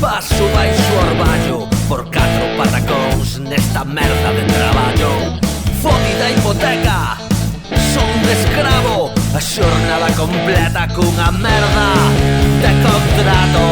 Paso baixo o orballo por 4 patacóns nesta merda de traballo. Fodida hipoteca, son de escravo, a xornada completa cunha merda de contrato.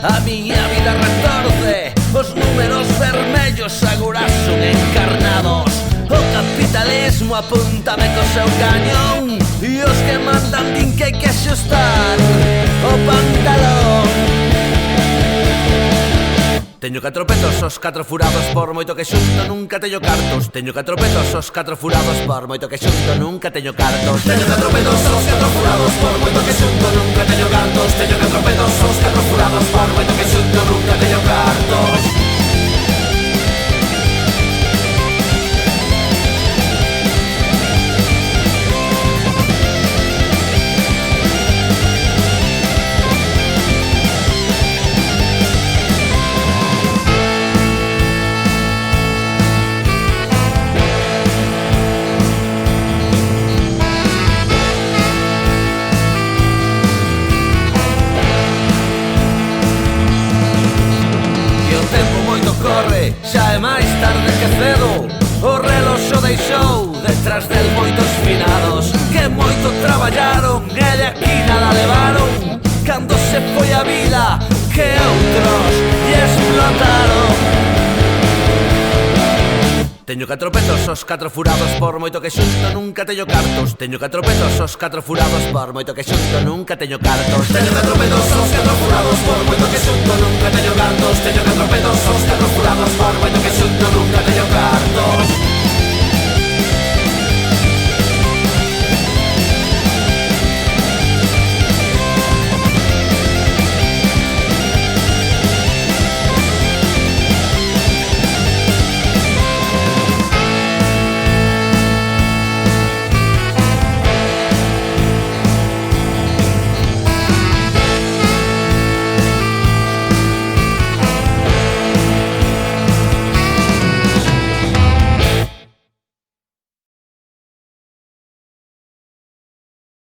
A miña vida retorce, os números vermellos agora son encarnados. O capitalismo apúntame co seu cañón e os que mandan din que hai que axustar o pantalón. Teño 4 pesos, os 4 furados, por moito que xunto nunca teño cartos. Teño 4 pesos, os 4 furados, por moito que xunto nunca teño cartos. Teño 4 pesos, os 4 furados, por moito que xunto nunca teño cartos. Teño 4 pesos, os 4 furados, por moito que xunto nunca teño cartos. Corre, xa é máis tarde que cedo. O reloxo deixou detrás del moitos finados que moito traballaron e de aquí nada levaron. Cando se foi a vida que outros lle explotaron. Teño 4 pesos, os 4 furados, por moito que xunto nunca teño cartos. Teño 4 pesos, os 4 furados, por moito que xunto nunca teño cartos. Teño 4 pesos, os